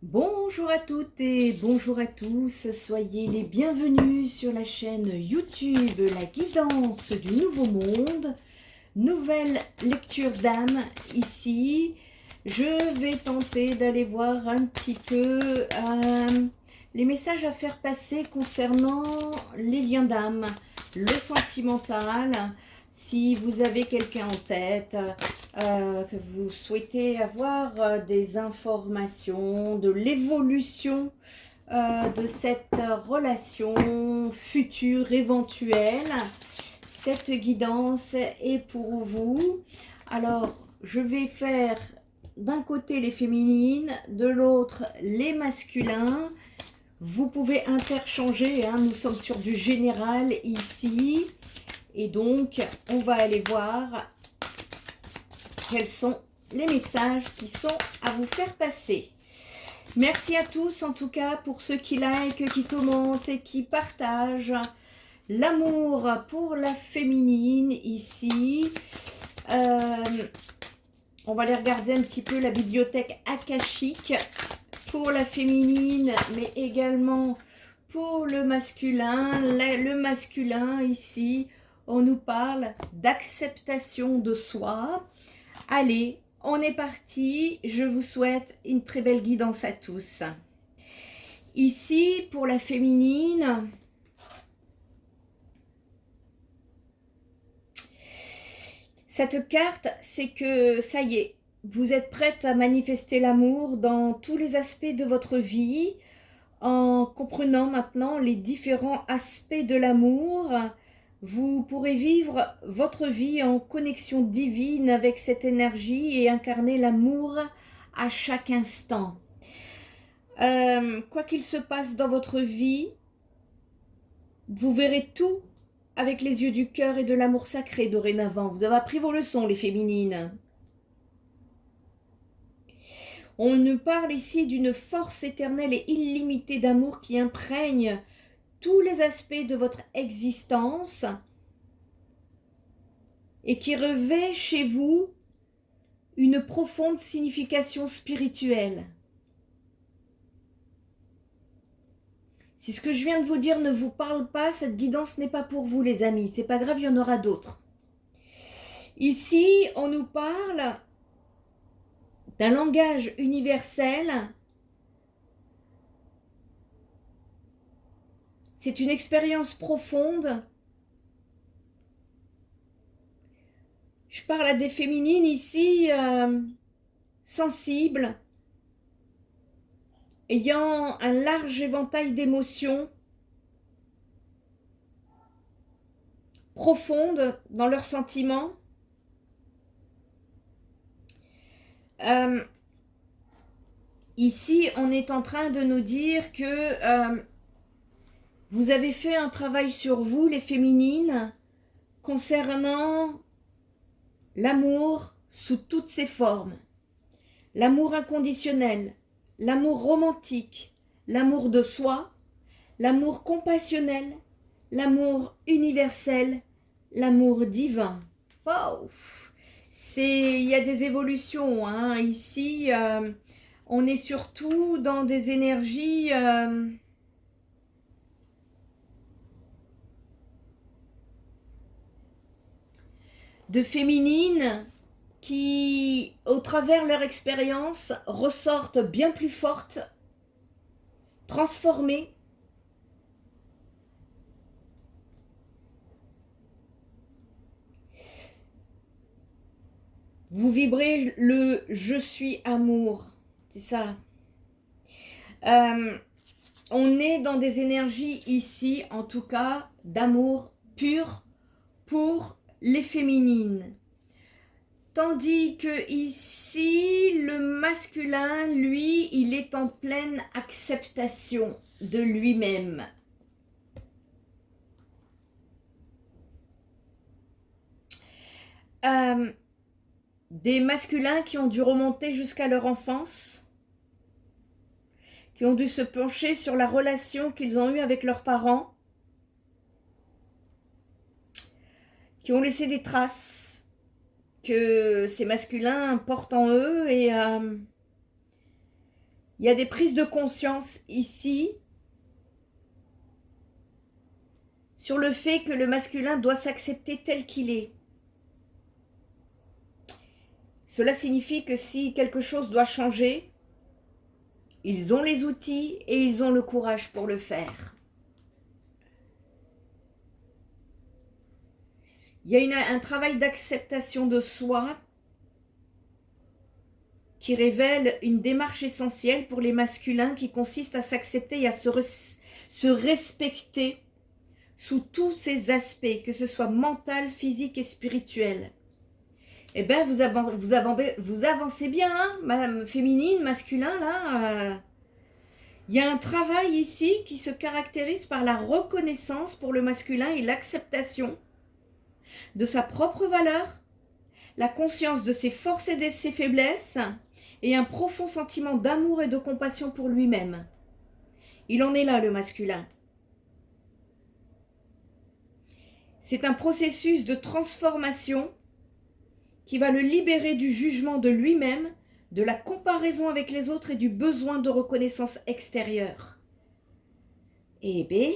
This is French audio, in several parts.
Bonjour à toutes et bonjour à tous, soyez les bienvenus sur la chaîne YouTube La Guidance du Nouveau Monde. Nouvelle lecture d'âme ici. Je vais tenter d'aller voir un petit peu les messages à faire passer concernant les liens d'âme, le sentimental. Si vous avez quelqu'un en tête, que vous souhaitez avoir des informations de l'évolution de cette relation future éventuelle, cette guidance est pour vous. Alors, je vais faire d'un côté les féminines, de l'autre les masculins. Vous pouvez interchanger, hein, nous sommes sur du général ici. Et donc, on va aller voir quels sont les messages qui sont à vous faire passer. Merci à tous, en tout cas, pour ceux qui likent, qui commentent et qui partagent. L'amour pour la féminine, ici. On va aller regarder un petit peu la bibliothèque akashique pour la féminine, mais également pour le masculin. Le masculin, ici, on nous parle d'acceptation de soi. Allez, on est parti. Je vous souhaite une très belle guidance à tous. Ici, pour la féminine, cette carte, c'est que ça y est, vous êtes prête à manifester l'amour dans tous les aspects de votre vie, en comprenant maintenant les différents aspects de l'amour. Vous pourrez vivre votre vie en connexion divine avec cette énergie et incarner l'amour à chaque instant. Quoi qu'il se passe dans votre vie, vous verrez tout avec les yeux du cœur et de l'amour sacré dorénavant. Vous avez appris vos leçons, les féminines. On nous parle ici d'une force éternelle et illimitée d'amour qui imprègne tous les aspects de votre existence et qui revêt chez vous une profonde signification spirituelle. Si ce que je viens de vous dire ne vous parle pas, cette guidance n'est pas pour vous, les amis. C'est pas grave, il y en aura d'autres. Ici, on nous parle d'un langage universel. C'est une expérience profonde. Je parle à des féminines ici, sensibles, ayant un large éventail d'émotions, profondes dans leurs sentiments. Ici, on est en train de nous dire que vous avez fait un travail sur vous, les féminines, concernant l'amour sous toutes ses formes. L'amour inconditionnel, l'amour romantique, l'amour de soi, l'amour compassionnel, l'amour universel, l'amour divin. Wow! Il y a des évolutions, hein. Ici, on est surtout dans des énergies de féminines qui, au travers leur expérience, ressortent bien plus fortes, transformées. Vous vibrez le « je suis amour », c'est ça. On est dans des énergies ici, en tout cas, d'amour pur pour les féminines. Tandis que ici, le masculin, lui, il est en pleine acceptation de lui-même. Des masculins qui ont dû remonter jusqu'à leur enfance, qui ont dû se pencher sur la relation qu'ils ont eue avec leurs parents, qui ont laissé des traces que ces masculins portent en eux et Il y a des prises de conscience ici sur le fait que le masculin doit s'accepter tel qu'il est. Cela signifie que si quelque chose doit changer, ils ont les outils et ils ont le courage pour le faire. Il y a un travail d'acceptation de soi qui révèle une démarche essentielle pour les masculins qui consiste à s'accepter et à se respecter sous tous ses aspects, que ce soit mental, physique et spirituel. Eh bien, vous avancez bien, hein, féminine, masculin, là. Il y a un travail ici qui se caractérise par la reconnaissance pour le masculin et l'acceptation de sa propre valeur, la conscience de ses forces et de ses faiblesses, et un profond sentiment d'amour et de compassion pour lui-même. Il en est là, le masculin. C'est un processus de transformation qui va le libérer du jugement de lui-même, de la comparaison avec les autres et du besoin de reconnaissance extérieure. Eh bien,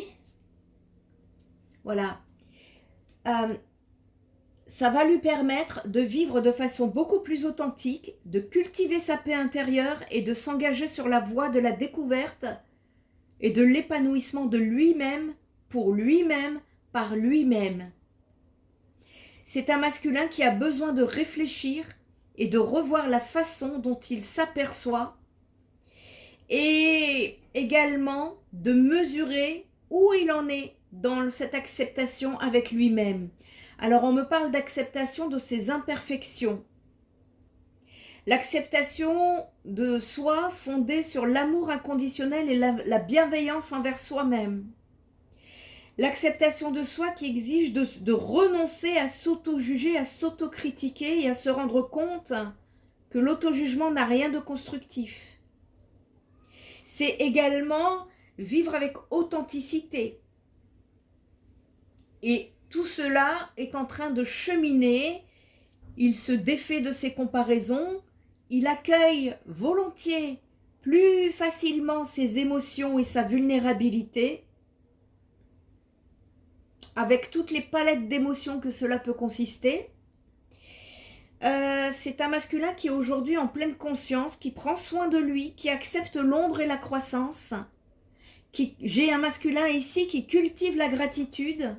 voilà. Ça va lui permettre de vivre de façon beaucoup plus authentique, de cultiver sa paix intérieure et de s'engager sur la voie de la découverte et de l'épanouissement de lui-même, pour lui-même, par lui-même. C'est un masculin qui a besoin de réfléchir et de revoir la façon dont il s'aperçoit et également de mesurer où il en est dans cette acceptation avec lui-même. Alors on me parle d'acceptation de ses imperfections. L'acceptation de soi fondée sur l'amour inconditionnel et la bienveillance envers soi-même. L'acceptation de soi qui exige de renoncer à s'auto-juger, à s'auto-critiquer et à se rendre compte que l'auto-jugement n'a rien de constructif. C'est également vivre avec authenticité. Et tout cela est en train de cheminer. Il se défait de ses comparaisons. Il accueille volontiers, plus facilement ses émotions et sa vulnérabilité, avec toutes les palettes d'émotions que cela peut consister. C'est un masculin qui est aujourd'hui en pleine conscience, qui prend soin de lui, qui accepte l'ombre et la croissance. J'ai un masculin ici qui cultive la gratitude,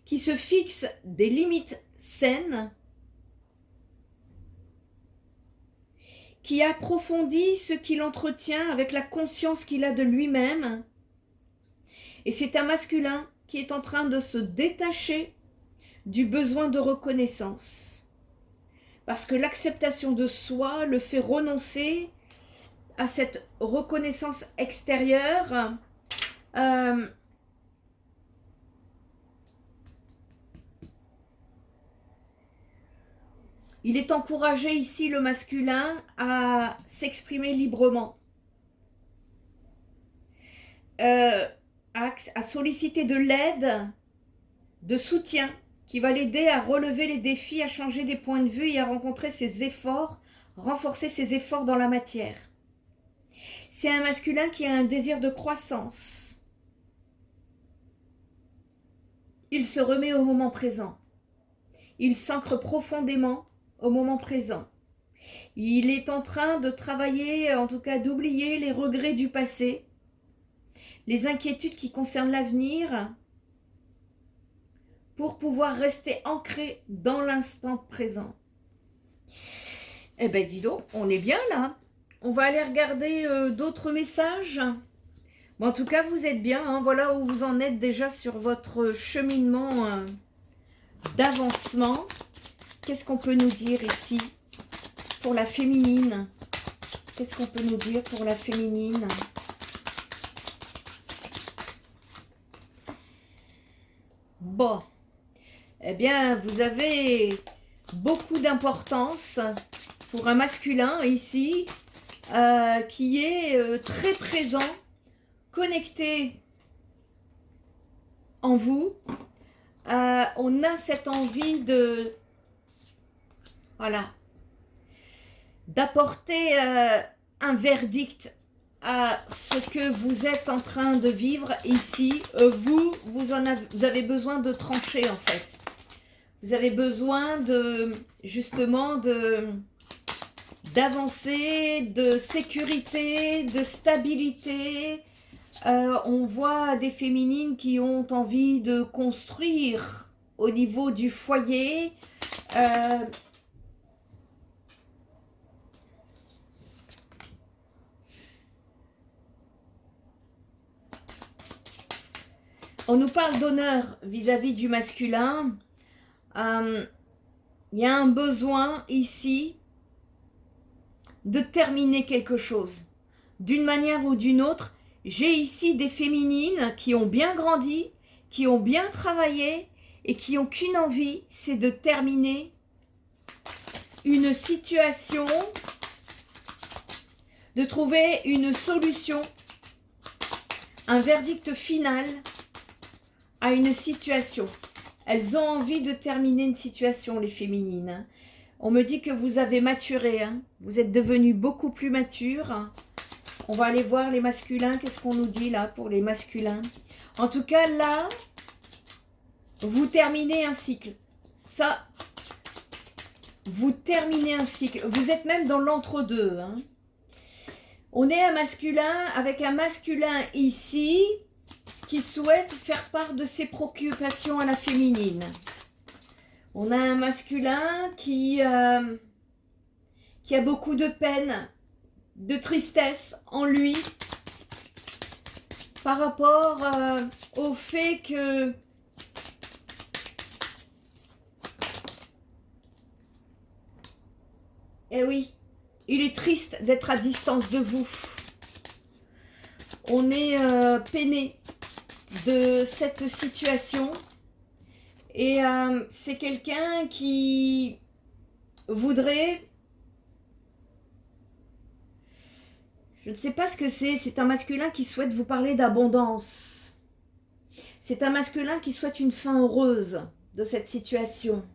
qui se fixe des limites saines, qui approfondit ce qu'il entretient avec la conscience qu'il a de lui-même. Et c'est un masculin qui est en train de se détacher du besoin de reconnaissance. Parce que l'acceptation de soi le fait renoncer à cette reconnaissance extérieure. Il est encouragé ici, le masculin, à s'exprimer librement, à solliciter de l'aide, de soutien, qui va l'aider à relever les défis, à changer des points de vue et à rencontrer ses efforts, renforcer ses efforts dans la matière. C'est un masculin qui a un désir de croissance. Il se remet au moment présent. Il s'ancre profondément au moment présent. Il est en train de travailler, en tout cas d'oublier les regrets du passé, les inquiétudes qui concernent l'avenir, pour pouvoir rester ancré dans l'instant présent. Eh ben dis donc, on est bien là. On va aller regarder d'autres messages. Bon, en tout cas, vous êtes bien, hein. Voilà où vous en êtes déjà sur votre cheminement d'avancement. Qu'est-ce qu'on peut nous dire ici pour la féminine? Qu'est-ce qu'on peut nous dire pour la féminine? Bon, eh bien, vous avez beaucoup d'importance pour un masculin ici, qui est très présent, connecté en vous. On a cette envie de... Voilà. d'apporter un verdict à ce que vous êtes en train de vivre ici. Vous avez besoin de trancher en fait. Vous avez besoin de, justement, d'avancer, de sécurité, de stabilité. On voit des féminines qui ont envie de construire au niveau du foyer. On nous parle d'honneur vis-à-vis du masculin. Il y a un besoin ici de terminer quelque chose. D'une manière ou d'une autre, j'ai ici des féminines qui ont bien grandi, qui ont bien travaillé et qui n'ont qu'une envie, c'est de terminer une situation, de trouver une solution, un verdict final à une situation. Elles ont envie de terminer une situation, les féminines. On me dit que vous avez maturé, hein. Vous êtes devenues beaucoup plus matures. On va aller voir les masculins, qu'est-ce qu'on nous dit là pour les masculins. En tout cas, là, vous terminez un cycle. Ça, vous terminez un cycle. Vous êtes même dans l'entre-deux, hein. On est un masculin avec un masculin ici qui souhaite faire part de ses préoccupations à la féminine. On a un masculin qui a beaucoup de peine, de tristesse en lui par rapport au fait que eh oui, il est triste d'être à distance de vous. On est peiné de cette situation et c'est quelqu'un qui voudrait, je ne sais pas ce que c'est un masculin qui souhaite vous parler d'abondance, c'est un masculin qui souhaite une fin heureuse de cette situation.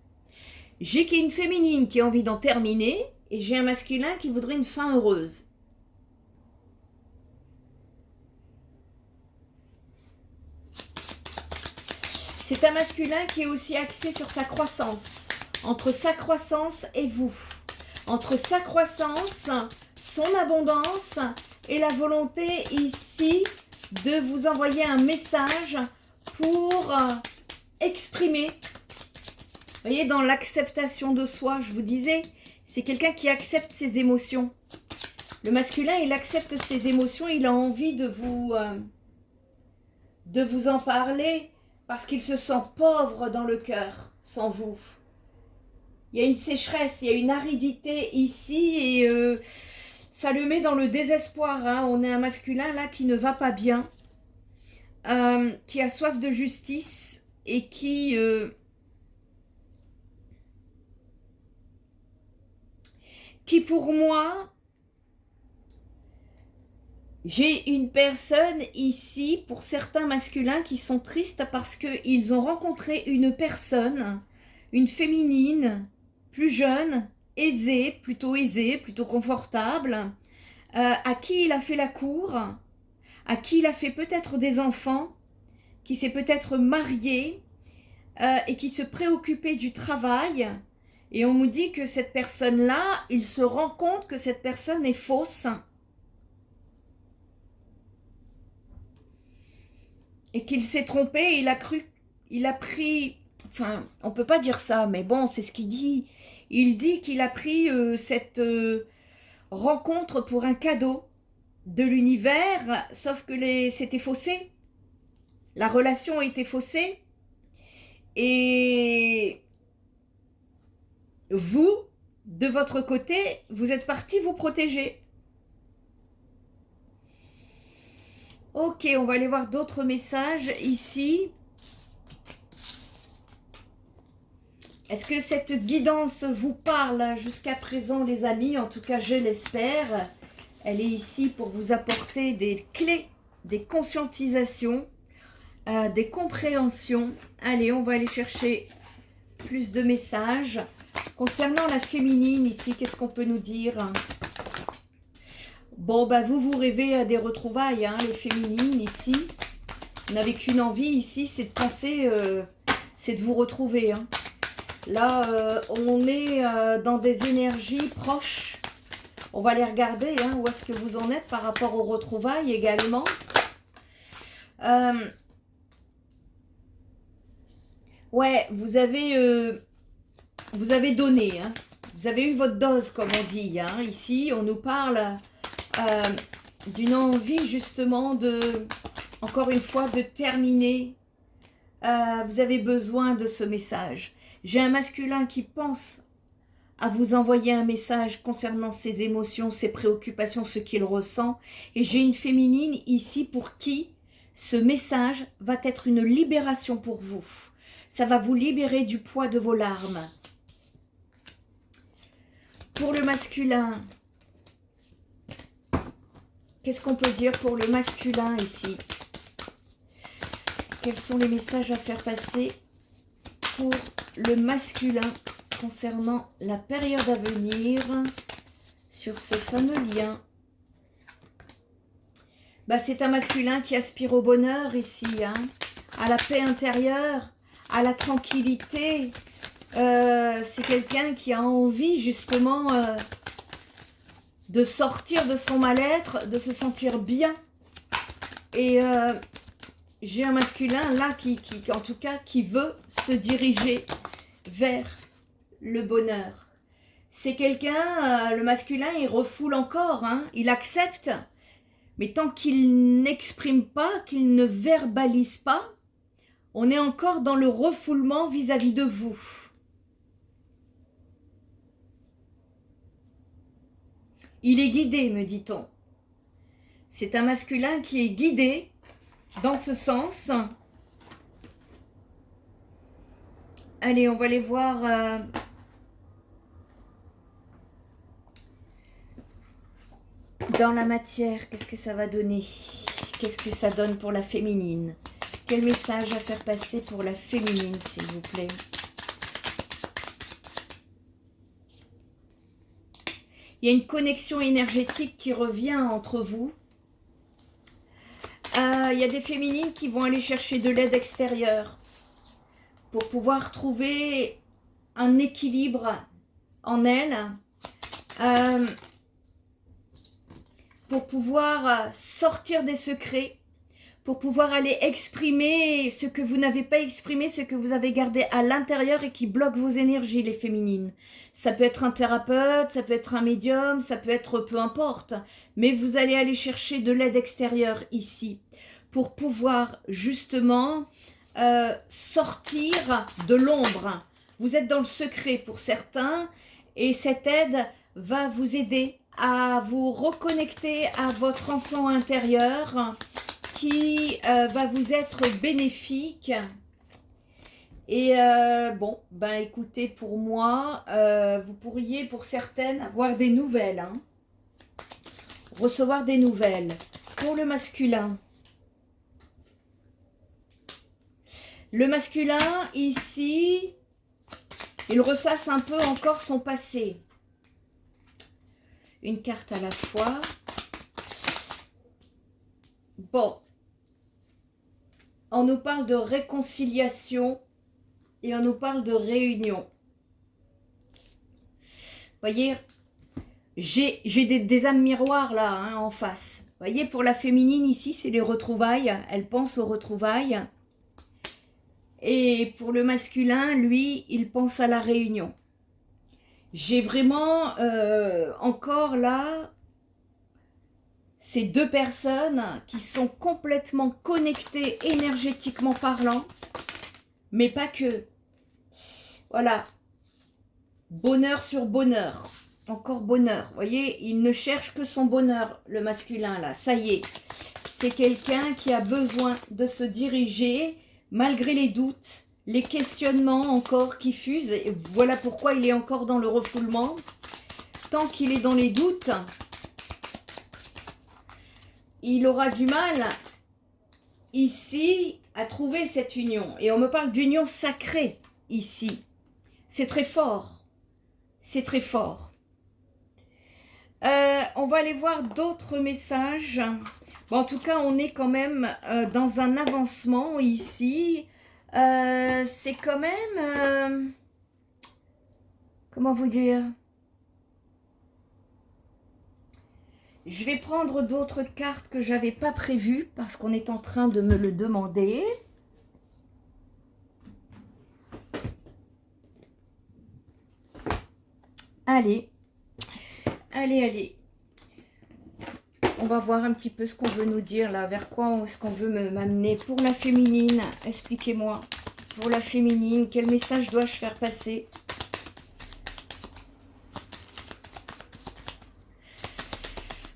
J'ai une féminine qui a envie d'en terminer et j'ai un masculin qui voudrait une fin heureuse. C'est un masculin qui est aussi axé sur sa croissance, entre sa croissance et vous, entre sa croissance, son abondance et la volonté ici de vous envoyer un message pour exprimer. Vous voyez, dans l'acceptation de soi, je vous disais, c'est quelqu'un qui accepte ses émotions. Le masculin, il accepte ses émotions, il a envie de vous en parler, parce qu'il se sent pauvre dans le cœur, sans vous. Il y a une sécheresse, il y a une aridité ici, et ça le met dans le désespoir. Hein. On est un masculin là qui ne va pas bien, qui a soif de justice, et qui pour moi... J'ai une personne ici, pour certains masculins, qui sont tristes parce qu'ils ont rencontré une personne, une féminine, plus jeune, aisée, plutôt confortable, à qui il a fait la cour, à qui il a fait peut-être des enfants, qui s'est peut-être marié et qui se préoccupait du travail. Et on nous dit que cette personne-là, il se rend compte que cette personne est fausse. Et qu'il s'est trompé, il a pris, enfin, on peut pas dire ça, mais bon, c'est ce qu'il dit. Il dit qu'il a pris cette rencontre pour un cadeau de l'univers, sauf que c'était faussé. La relation a été faussée. Et vous, de votre côté, vous êtes parti vous protéger. Ok, on va aller voir d'autres messages ici. Est-ce que cette guidance vous parle jusqu'à présent, les amis? En tout cas, je l'espère. Elle est ici pour vous apporter des clés, des conscientisations, des compréhensions. Allez, on va aller chercher plus de messages Concernant la féminine ici, qu'est-ce qu'on peut nous dire? Bon, bah vous rêvez des retrouvailles, hein, les féminines ici. Vous n'avez qu'une envie ici, c'est de penser, c'est de vous retrouver. Hein. Là, on est dans des énergies proches. On va les regarder, hein, où est-ce que vous en êtes par rapport aux retrouvailles également. Ouais, vous avez donné, hein. Vous avez eu votre dose, comme on dit. Hein. Ici, on nous parle d'une envie justement de, encore une fois, de terminer. Vous avez besoin de ce message. J'ai un masculin qui pense à vous envoyer un message concernant ses émotions, ses préoccupations, ce qu'il ressent. Et j'ai une féminine ici pour qui ce message va être une libération pour vous. Ça va vous libérer du poids de vos larmes. Pour le masculin, qu'est-ce qu'on peut dire pour le masculin ici? Quels sont les messages à faire passer pour le masculin concernant la période à venir sur ce fameux lien? Bah, c'est un masculin qui aspire au bonheur ici, hein, à la paix intérieure, à la tranquillité. C'est quelqu'un qui a envie justement de sortir de son mal-être, de se sentir bien. Et j'ai un masculin là qui en tout cas, qui veut se diriger vers le bonheur. C'est quelqu'un, le masculin, il refoule encore, hein, il accepte, mais tant qu'il n'exprime pas, qu'il ne verbalise pas, on est encore dans le refoulement vis-à-vis de vous. Il est guidé, me dit-on. C'est un masculin qui est guidé dans ce sens. Allez, on va aller voir dans la matière. Qu'est-ce que ça va donner? Qu'est-ce que ça donne pour la féminine? Quel message à faire passer pour la féminine, s'il vous plaît? Il y a une connexion énergétique qui revient entre vous. Il y a des féminines qui vont aller chercher de l'aide extérieure pour pouvoir trouver un équilibre en elles, pour pouvoir sortir des secrets, pour pouvoir aller exprimer ce que vous n'avez pas exprimé, ce que vous avez gardé à l'intérieur et qui bloque vos énergies, les féminines. Ça peut être un thérapeute, ça peut être un médium, ça peut être peu importe, mais vous allez aller chercher de l'aide extérieure ici pour pouvoir justement sortir de l'ombre. Vous êtes dans le secret pour certains et cette aide va vous aider à vous reconnecter à votre enfant intérieur qui va vous être bénéfique. Et bon, ben écoutez, pour moi, vous pourriez pour certaines avoir des nouvelles, hein, recevoir des nouvelles. Pour le masculin, ici, il ressasse un peu encore son passé. Une carte à la fois. Bon, on nous parle de réconciliation et on nous parle de réunion. Voyez, j'ai des âmes miroirs là, hein, en face. Voyez, pour la féminine ici, c'est les retrouvailles. Elle pense aux retrouvailles. Et pour le masculin, lui, il pense à la réunion. J'ai vraiment encore là ces deux personnes qui sont complètement connectées énergétiquement parlant, mais pas que. Voilà, bonheur sur bonheur, encore bonheur. Vous voyez, il ne cherche que son bonheur, le masculin là, ça y est. C'est quelqu'un qui a besoin de se diriger malgré les doutes, les questionnements encore qui fusent. Et voilà pourquoi il est encore dans le refoulement. Tant qu'il est dans les doutes, il aura du mal ici à trouver cette union. Et on me parle d'union sacrée ici. C'est très fort. c'est très fort. On va aller voir d'autres messages. Bon, en tout cas, on est quand même dans un avancement ici. C'est quand même... comment vous dire? Je vais prendre d'autres cartes que j'avais pas prévues parce qu'on est en train de me le demander. Allez, allez. On va voir un petit peu ce qu'on veut nous dire là, vers quoi est-ce qu'on veut m'amener. Pour la féminine, expliquez-moi. Pour la féminine, quel message dois-je faire passer?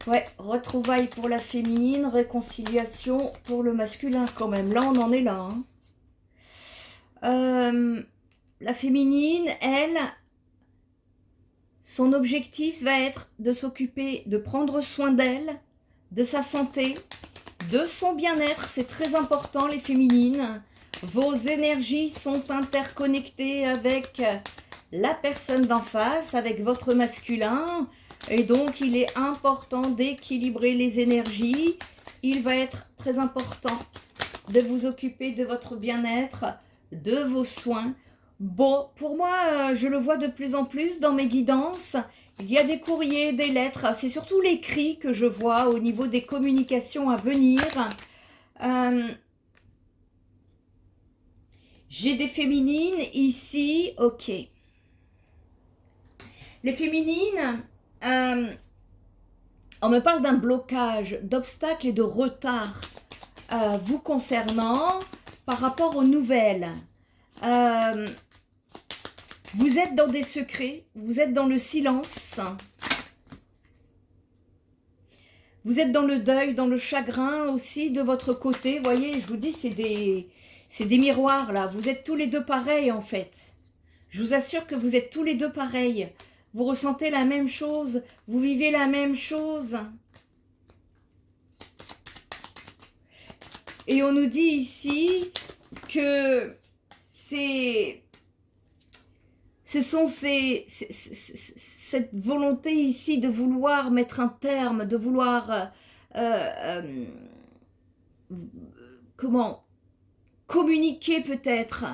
Ouais, retrouvailles pour la féminine, réconciliation pour le masculin quand même. Là, on en est là. Hein. La féminine, elle, son objectif va être de s'occuper, de prendre soin d'elle, de sa santé, de son bien-être. C'est très important, les féminines. Vos énergies sont interconnectées avec la personne d'en face, avec votre masculin. Et donc, il est important d'équilibrer les énergies. Il va être très important de vous occuper de votre bien-être, de vos soins. Bon, pour moi, je le vois de plus en plus dans mes guidances. Il y a des courriers, des lettres. C'est surtout l'écrit que je vois au niveau des communications à venir. J'ai des féminines ici. Ok. Les féminines... on me parle d'un blocage, d'obstacles et de retard vous concernant par rapport aux nouvelles. Vous êtes dans des secrets, vous êtes dans le silence, vous êtes dans le deuil, dans le chagrin aussi de votre côté. Vous voyez, je vous dis, c'est des miroirs là. Vous êtes tous les deux pareils en fait. Je vous assure que vous êtes tous les deux pareils. Vous ressentez la même chose, vous vivez la même chose. Et on nous dit ici que cette volonté ici de vouloir mettre un terme, de vouloir comment communiquer peut-être,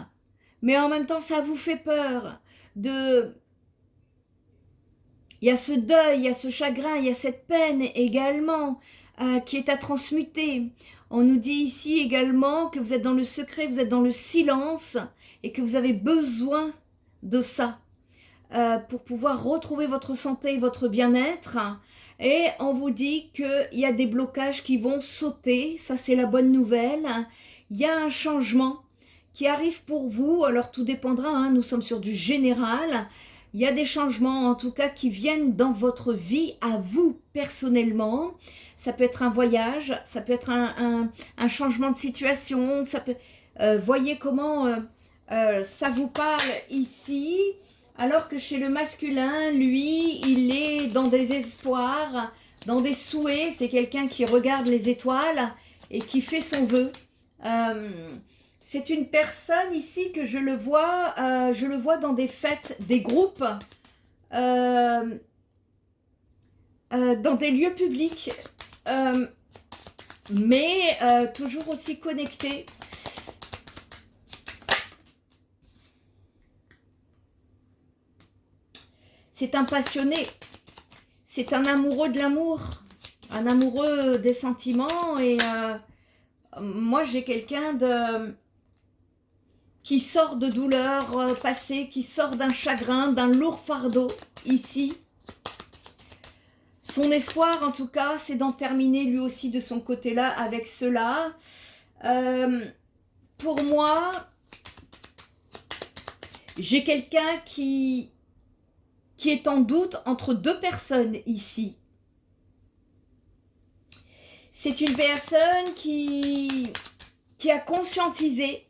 mais en même temps ça vous fait peur de... Il y a ce deuil, il y a ce chagrin, il y a cette peine également qui est à transmuter. On nous dit ici également que vous êtes dans le secret, vous êtes dans le silence et que vous avez besoin de ça pour pouvoir retrouver votre santé et votre bien-être. Et on vous dit qu'il y a des blocages qui vont sauter, ça c'est la bonne nouvelle. Il y a un changement qui arrive pour vous, alors tout dépendra, hein, nous sommes sur du général. Il y a des changements, en tout cas, qui viennent dans votre vie, à vous, personnellement. Ça peut être un voyage, ça peut être un changement de situation. Ça peut, voyez comment ça vous parle ici. Alors que chez le masculin, lui, il est dans des espoirs, dans des souhaits. C'est quelqu'un qui regarde les étoiles et qui fait son vœu. C'est une personne ici que je le vois dans des fêtes, des groupes, dans des lieux publics, mais toujours aussi connecté. C'est un passionné, c'est un amoureux de l'amour, un amoureux des sentiments et moi j'ai quelqu'un qui sort de douleurs passées, qui sort d'un chagrin, d'un lourd fardeau, ici. Son espoir, en tout cas, c'est d'en terminer lui aussi de son côté-là avec cela. Pour moi, j'ai quelqu'un qui est en doute entre deux personnes ici. C'est une personne qui a conscientisé,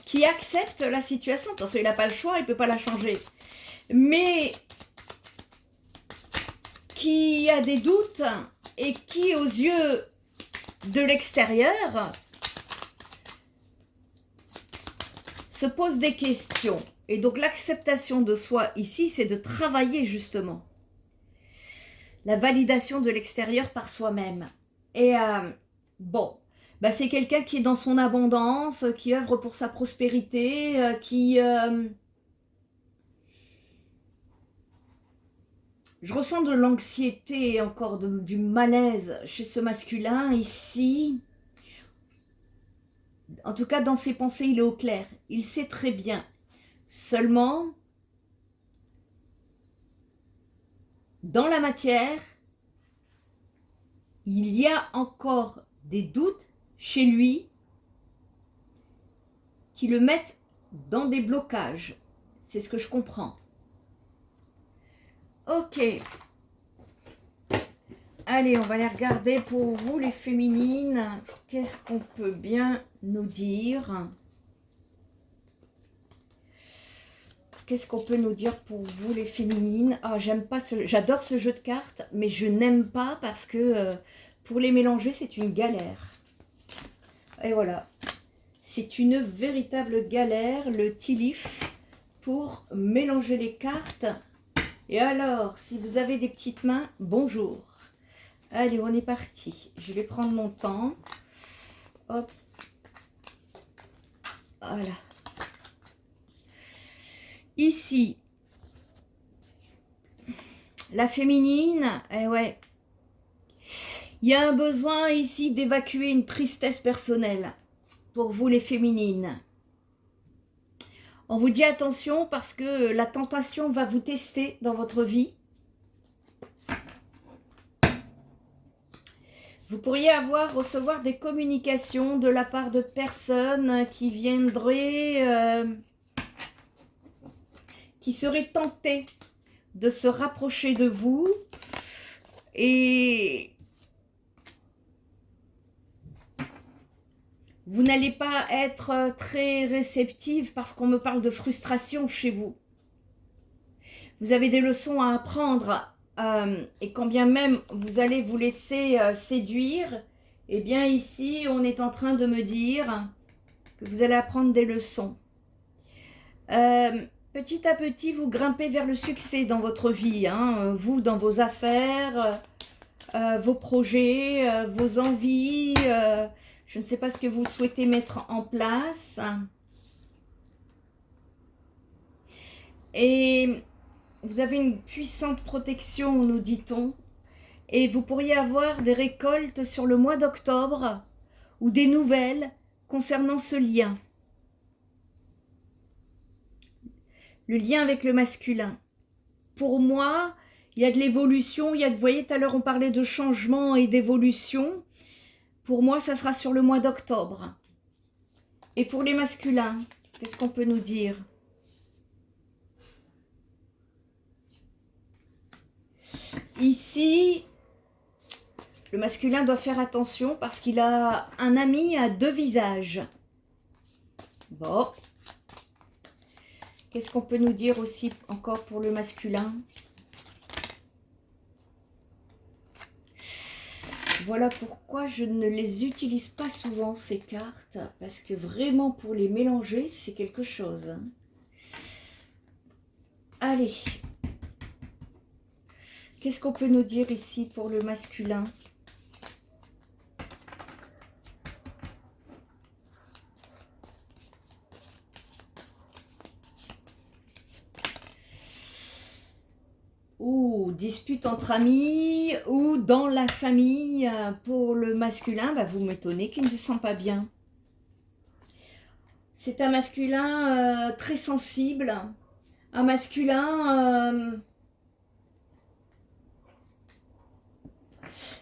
qui accepte la situation, parce qu'il n'a pas le choix, il ne peut pas la changer, mais qui a des doutes et qui, aux yeux de l'extérieur, se pose des questions. Et donc l'acceptation de soi ici, c'est de travailler justement. La validation de l'extérieur par soi-même. Et bon, bah c'est quelqu'un qui est dans son abondance, qui œuvre pour sa prospérité, Je ressens de l'anxiété, encore du malaise chez ce masculin ici. En tout cas, dans ses pensées, il est au clair. Il sait très bien. Seulement, dans la matière, il y a encore des doutes chez lui qui le mettent dans des blocages. C'est ce que je comprends. Ok. Allez, on va les regarder pour vous, les féminines. Qu'est-ce qu'on peut bien nous dire? Qu'est-ce qu'on peut nous dire pour vous, les féminines? Ah, j'adore ce jeu de cartes, mais je n'aime pas parce que pour les mélanger, c'est une galère. Et voilà. C'est une véritable galère, le tilif, pour mélanger les cartes. Et alors, si vous avez des petites mains, bonjour. Allez, on est parti. Je vais prendre mon temps. Hop. Voilà. Ici, la féminine, eh ouais. Il y a un besoin ici d'évacuer une tristesse personnelle pour vous les féminines. On vous dit attention parce que la tentation va vous tester dans votre vie. Vous pourriez recevoir des communications de la part de personnes qui viendraient, qui seraient tentées de se rapprocher de vous et vous n'allez pas être très réceptive parce qu'on me parle de frustration chez vous. Vous avez des leçons à apprendre et quand bien même vous allez vous laisser séduire, eh bien ici on est en train de me dire que vous allez apprendre des leçons. Petit à petit vous grimpez vers le succès dans votre vie, hein, vous dans vos affaires, vos projets, vos envies, je ne sais pas ce que vous souhaitez mettre en place. Et vous avez une puissante protection, nous dit-on. Et vous pourriez avoir des récoltes sur le mois d'octobre ou des nouvelles concernant ce lien. Le lien avec le masculin. Pour moi, il y a de l'évolution. Vous voyez, tout à l'heure, on parlait de changement et d'évolution. Pour moi, ça sera sur le mois d'octobre. Et pour les masculins, qu'est-ce qu'on peut nous dire ? Ici, le masculin doit faire attention parce qu'il a un ami à deux visages. Bon. Qu'est-ce qu'on peut nous dire aussi encore pour le masculin ? Voilà pourquoi je ne les utilise pas souvent, ces cartes, parce que vraiment pour les mélanger, c'est quelque chose. Allez. Qu'est-ce qu'on peut nous dire ici pour le masculin ? Ou dispute entre amis, ou dans la famille. Pour le masculin, bah, vous m'étonnez qu'il ne se sent pas bien. C'est un masculin très sensible, un masculin...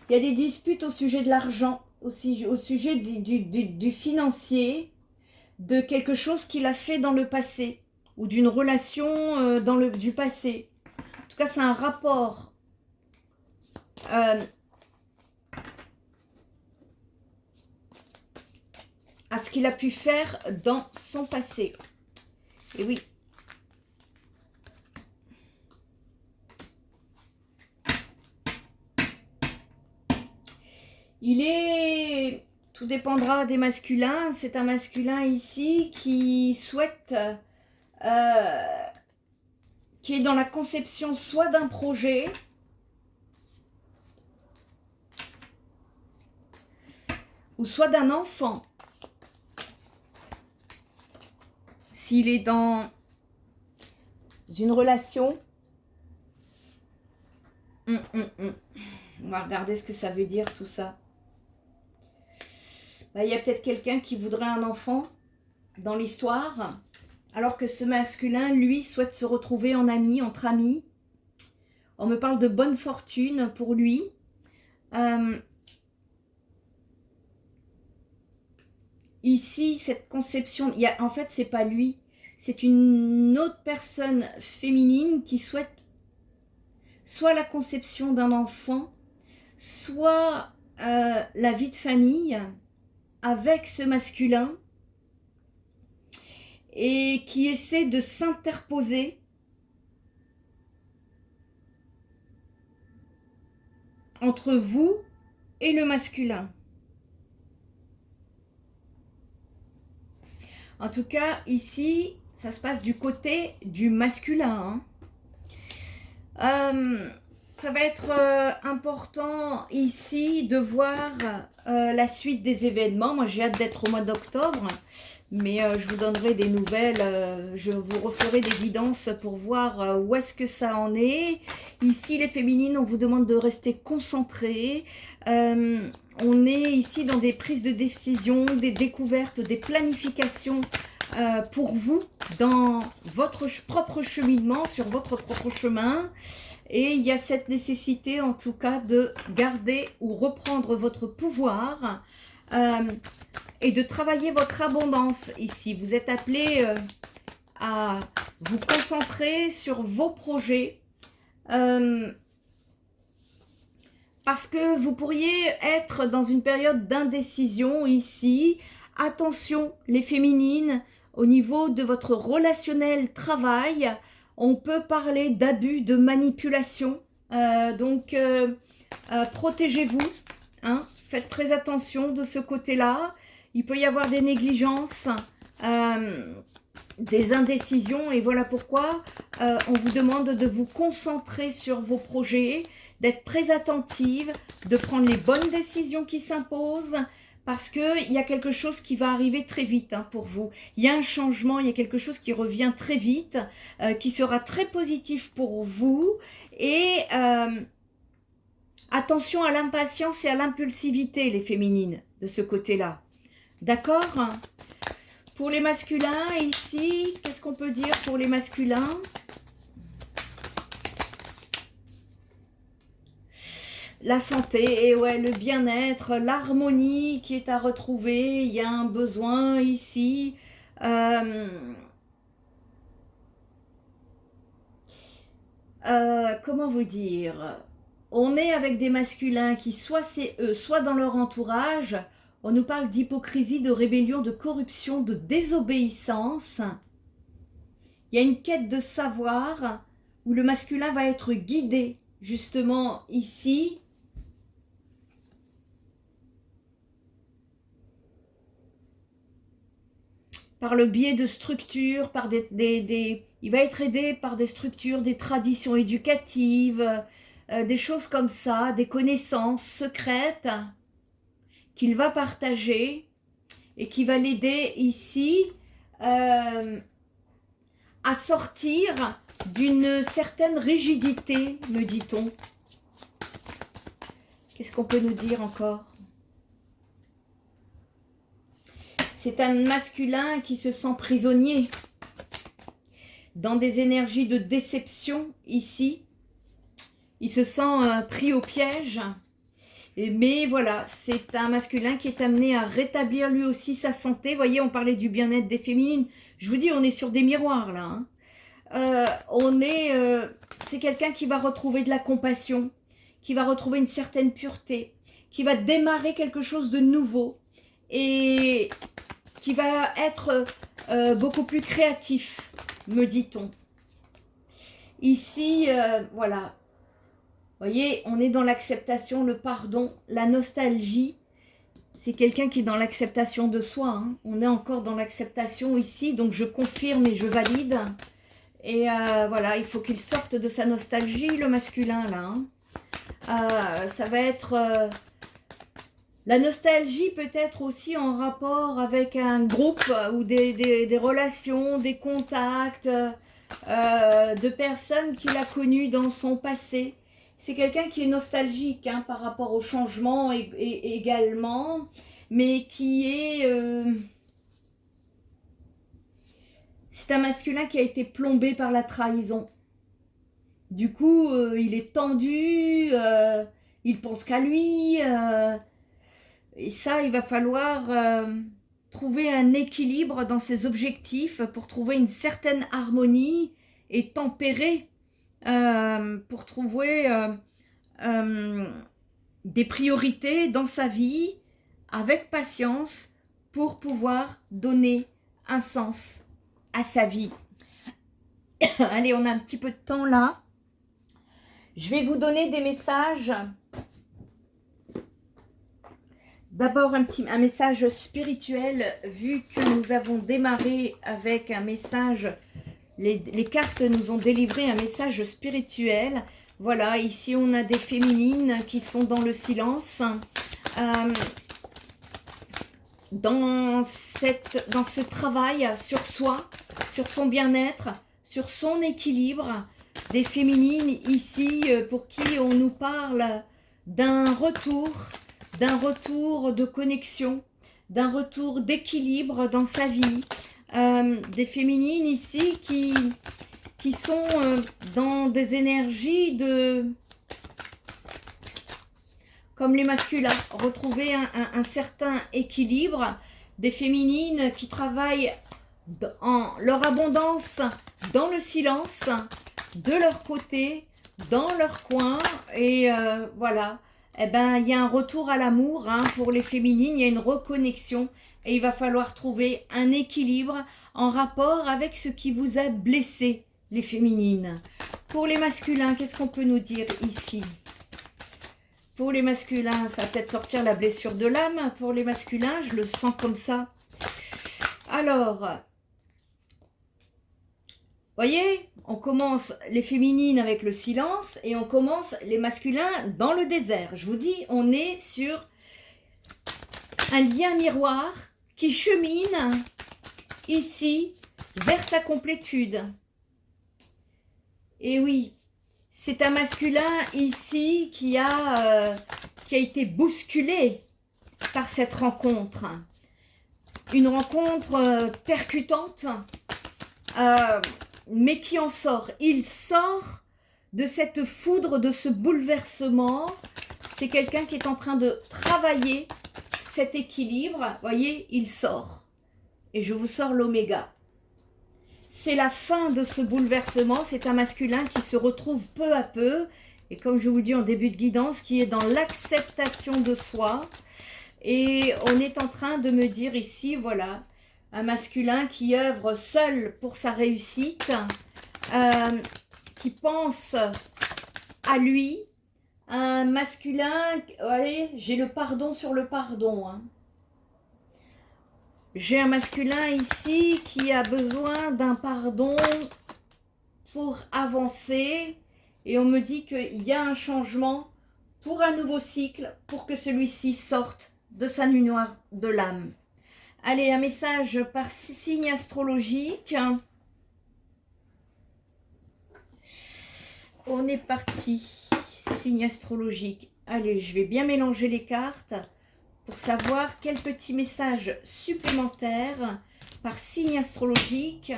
il y a des disputes au sujet de l'argent, aussi au sujet du financier, de quelque chose qu'il a fait dans le passé, ou d'une relation du passé. En tout cas, c'est un rapport à ce qu'il a pu faire dans son passé. Et oui. Tout dépendra des masculins. C'est un masculin ici qui souhaite qui est dans la conception soit d'un projet, ou soit d'un enfant. S'il est dans une relation, on va regarder ce que ça veut dire tout ça. Il y a peut-être quelqu'un qui voudrait un enfant dans l'histoire, alors que ce masculin, lui, souhaite se retrouver en ami, entre amis. On me parle de bonne fortune pour lui. Ici, cette conception, en fait, c'est pas lui. C'est une autre personne féminine qui souhaite soit la conception d'un enfant, soit la vie de famille avec ce masculin et qui essaie de s'interposer entre vous et le masculin. En tout cas, ici, ça se passe du côté du masculin. Ça va être important ici de voir la suite des événements. Moi, j'ai hâte d'être au mois d'octobre, mais je vous donnerai des nouvelles. Je vous referai des guidances pour voir où est-ce que ça en est. Ici, les féminines, on vous demande de rester concentrées. On est ici dans des prises de décision, des découvertes, des planifications pour vous, dans votre propre cheminement, sur votre propre chemin. Et il y a cette nécessité, en tout cas, de garder ou reprendre votre pouvoir et de travailler votre abondance ici. Vous êtes appelé à vous concentrer sur vos projets parce que vous pourriez être dans une période d'indécision ici. Attention, les féminines, au niveau de votre relationnel travail, on peut parler d'abus, de manipulation. Donc, protégez-vous. Hein, faites très attention de ce côté-là. Il peut y avoir des négligences, des indécisions. Et voilà pourquoi on vous demande de vous concentrer sur vos projets, d'être très attentive, de prendre les bonnes décisions qui s'imposent. Parce qu'il y a quelque chose qui va arriver très vite pour vous. Il y a un changement, il y a quelque chose qui revient très vite, qui sera très positif pour vous. Et attention à l'impatience et à l'impulsivité, les féminines, de ce côté-là. D'accord? Pour les masculins, ici, qu'est-ce qu'on peut dire pour les masculins? La santé, et ouais, le bien-être, l'harmonie qui est à retrouver. Il y a un besoin ici. Comment vous dire? On est avec des masculins qui, soit c'est eux, soit dans leur entourage. On nous parle d'hypocrisie, de rébellion, de corruption, de désobéissance. Il y a une quête de savoir où le masculin va être guidé, justement ici. Par le biais de structures, par il va être aidé par des structures, des traditions éducatives, des choses comme ça, des connaissances secrètes qu'il va partager et qui va l'aider ici à sortir d'une certaine rigidité, me dit-on. Qu'est-ce qu'on peut nous dire encore ? C'est un masculin qui se sent prisonnier dans des énergies de déception ici. Il se sent pris au piège. Mais voilà, c'est un masculin qui est amené à rétablir lui aussi sa santé. Vous voyez, on parlait du bien-être des féminines. Je vous dis, on est sur des miroirs là. C'est quelqu'un qui va retrouver de la compassion, qui va retrouver une certaine pureté, qui va démarrer quelque chose de nouveau et qui va être beaucoup plus créatif, me dit-on. Ici, voilà. Vous voyez, on est dans l'acceptation, le pardon, la nostalgie. C'est quelqu'un qui est dans l'acceptation de soi. Hein. On est encore dans l'acceptation ici, donc je confirme et je valide. Et voilà, il faut qu'il sorte de sa nostalgie, le masculin, là. Hein. Ça va être... la nostalgie peut être aussi en rapport avec un groupe ou des relations, des contacts de personnes qu'il a connues dans son passé. C'est quelqu'un qui est nostalgique hein, par rapport au changement également, mais qui est... c'est un masculin qui a été plombé par la trahison. Du coup, il est tendu, il pense qu'à lui... et ça, il va falloir trouver un équilibre dans ses objectifs pour trouver une certaine harmonie et tempérer pour trouver des priorités dans sa vie avec patience pour pouvoir donner un sens à sa vie. Allez, on a un petit peu de temps là. Je vais vous donner des messages. D'abord un message spirituel, vu que nous avons démarré avec un message, les cartes nous ont délivré un message spirituel. Voilà, ici on a des féminines qui sont dans le silence. Dans ce travail sur soi, sur son bien-être, sur son équilibre, des féminines ici pour qui on nous parle d'un retour de connexion, d'un retour d'équilibre dans sa vie. Des féminines ici qui sont dans des énergies comme les masculins, retrouver un certain équilibre. Des féminines qui travaillent en leur abondance dans le silence, de leur côté, dans leur coin, et voilà. Eh ben, il y a un retour à l'amour hein, pour les féminines, il y a une reconnexion et il va falloir trouver un équilibre en rapport avec ce qui vous a blessé, les féminines. Pour les masculins, qu'est-ce qu'on peut nous dire ici? Pour les masculins, ça va peut-être sortir la blessure de l'âme. Pour les masculins, je le sens comme ça. Alors, voyez, on commence les féminines avec le silence et on commence les masculins dans le désert. Je vous dis, on est sur un lien miroir qui chemine ici vers sa complétude. Et oui, c'est un masculin ici qui a été bousculé par cette rencontre. Une rencontre percutante, mais qui en sort. Il sort de cette foudre, de ce bouleversement. C'est quelqu'un qui est en train de travailler cet équilibre. Vous voyez, il sort. Et je vous sors l'oméga. C'est la fin de ce bouleversement. C'est un masculin qui se retrouve peu à peu. Et comme je vous dis en début de guidance, qui est dans l'acceptation de soi. Et on est en train de me dire ici, voilà, un masculin qui œuvre seul pour sa réussite, qui pense à lui, un masculin, allez, j'ai le pardon sur le pardon. Hein. J'ai un masculin ici qui a besoin d'un pardon pour avancer et on me dit qu'il y a un changement pour un nouveau cycle, pour que celui-ci sorte de sa nuit noire de l'âme. Allez, un message par signe astrologique. On est parti. Signe astrologique. Allez, je vais bien mélanger les cartes pour savoir quel petit message supplémentaire par signe astrologique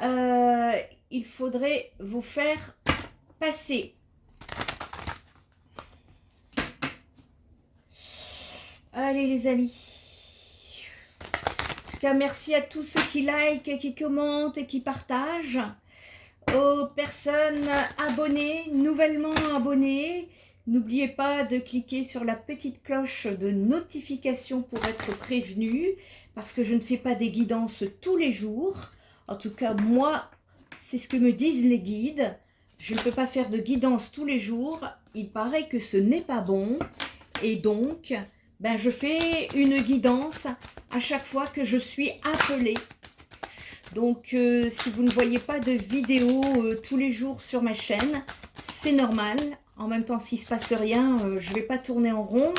il faudrait vous faire passer. Allez les amis. Merci à tous ceux qui like, qui commentent et qui partagent. Aux personnes abonnées, nouvellement abonnées, n'oubliez pas de cliquer sur la petite cloche de notification pour être prévenu, parce que je ne fais pas des guidances tous les jours. En tout cas, moi, c'est ce que me disent les guides. Je ne peux pas faire de guidance tous les jours. Il paraît que ce n'est pas bon. Et donc, ben, je fais une guidance à chaque fois que je suis appelée. Donc, si vous ne voyez pas de vidéo tous les jours sur ma chaîne, c'est normal. En même temps, s'il ne se passe rien, je ne vais pas tourner en rond.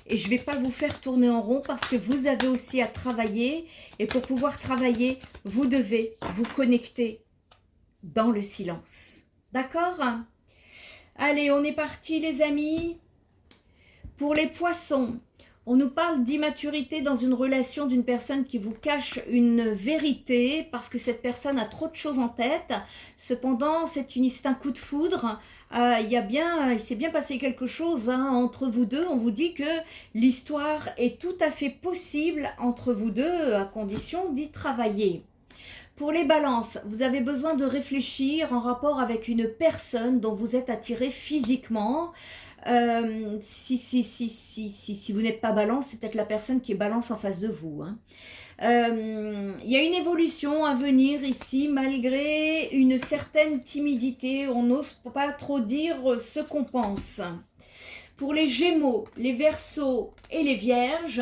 Et je ne vais pas vous faire tourner en rond parce que vous avez aussi à travailler. Et pour pouvoir travailler, vous devez vous connecter dans le silence. D'accord? Allez, on est parti les amis. Pour les poissons, on nous parle d'immaturité dans une relation d'une personne qui vous cache une vérité parce que cette personne a trop de choses en tête. Cependant, c'est un coup de foudre. Il s'est bien passé quelque chose entre vous deux. On vous dit que l'histoire est tout à fait possible entre vous deux à condition d'y travailler. Pour les balances, vous avez besoin de réfléchir en rapport avec une personne dont vous êtes attiré physiquement. Si vous n'êtes pas balance, c'est peut-être la personne qui est balance en face de vous. Il y a une évolution à venir ici, malgré une certaine timidité. On n'ose pas trop dire ce qu'on pense. Pour les Gémeaux, les Verseaux et les Vierges,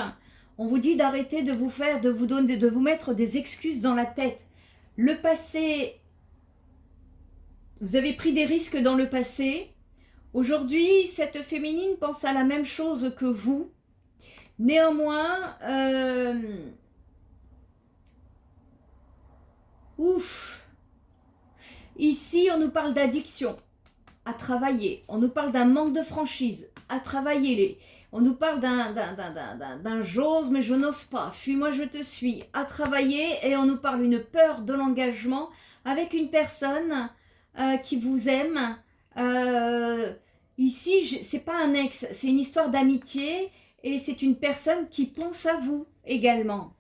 on vous dit d'arrêter de vous mettre des excuses dans la tête. Le passé, vous avez pris des risques dans le passé. Aujourd'hui, cette féminine pense à la même chose que vous. Néanmoins, ici, on nous parle d'addiction à travailler. On nous parle d'un manque de franchise à travailler. On nous parle d'un j'ose mais je n'ose pas. Fuis-moi, je te suis à travailler. Et on nous parle d'une peur de l'engagement avec une personne qui vous aime. Ici, c'est pas un ex, c'est une histoire d'amitié et c'est une personne qui pense à vous également.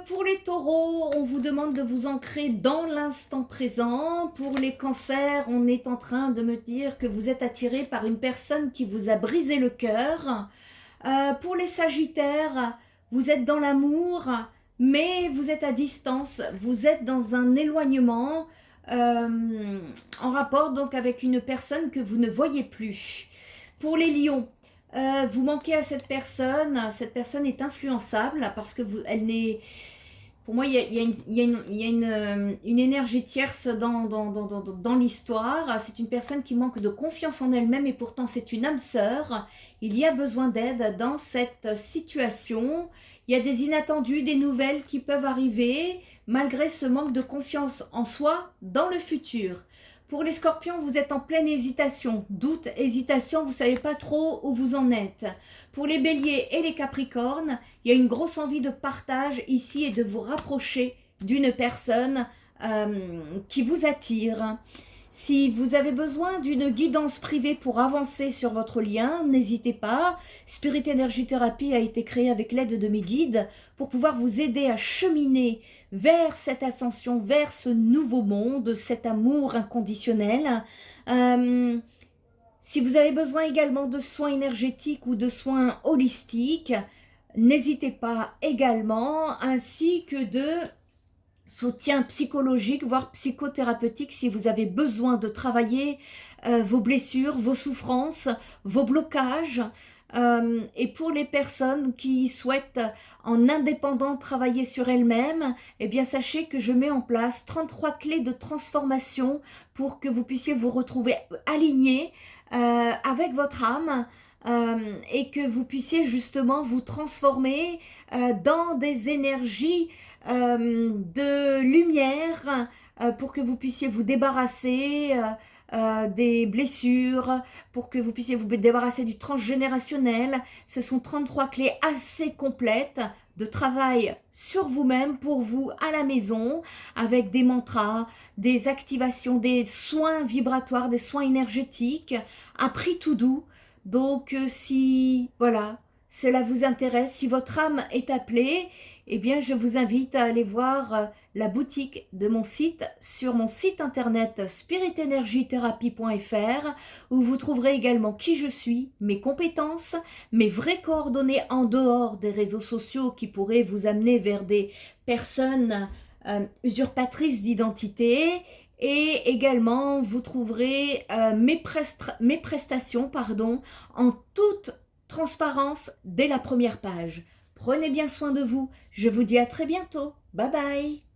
Pour les taureaux, on vous demande de vous ancrer dans l'instant présent. Pour les cancers, on est en train de me dire que vous êtes attiré par une personne qui vous a brisé le cœur. Pour les sagittaires, vous êtes dans l'amour, mais vous êtes à distance. Vous êtes dans un éloignement en rapport donc avec une personne que vous ne voyez plus. Pour les lions, vous manquez à cette personne est influençable parce que pour moi il y a une énergie tierce dans l'histoire. C'est une personne qui manque de confiance en elle-même et pourtant c'est une âme sœur. Il y a besoin d'aide dans cette situation. Il y a des inattendus, des nouvelles qui peuvent arriver malgré ce manque de confiance en soi dans le futur. Pour les scorpions, vous êtes en pleine hésitation, doute, hésitation, vous ne savez pas trop où vous en êtes. Pour les béliers et les capricornes, il y a une grosse envie de partage ici et de vous rapprocher d'une personne qui vous attire. Si vous avez besoin d'une guidance privée pour avancer sur votre lien, n'hésitez pas. Spirit Energy Therapy a été créé avec l'aide de mes guides pour pouvoir vous aider à cheminer vers cette ascension, vers ce nouveau monde, cet amour inconditionnel. Si vous avez besoin également de soins énergétiques ou de soins holistiques, n'hésitez pas également, ainsi que de soutien psychologique, voire psychothérapeutique si vous avez besoin de travailler vos blessures, vos souffrances, vos blocages. Et pour les personnes qui souhaitent en indépendant travailler sur elles-mêmes, eh bien sachez que je mets en place 33 clés de transformation pour que vous puissiez vous retrouver alignés avec votre âme et que vous puissiez justement vous transformer dans des énergies de lumière pour que vous puissiez vous débarrasser des blessures, pour que vous puissiez vous débarrasser du transgénérationnel. Ce sont 33 clés assez complètes de travail sur vous-même, pour vous à la maison, avec des mantras, des activations, des soins vibratoires, des soins énergétiques, à prix tout doux. Donc si voilà, cela vous intéresse, si votre âme est appelée, eh bien je vous invite à aller voir la boutique de mon site sur mon site internet spiritenergytherapy.fr, où vous trouverez également qui je suis, mes compétences, mes vraies coordonnées en dehors des réseaux sociaux qui pourraient vous amener vers des personnes usurpatrices d'identité. Et également, vous trouverez mes prestations en toute transparence dès la première page. Prenez bien soin de vous. Je vous dis à très bientôt. Bye bye.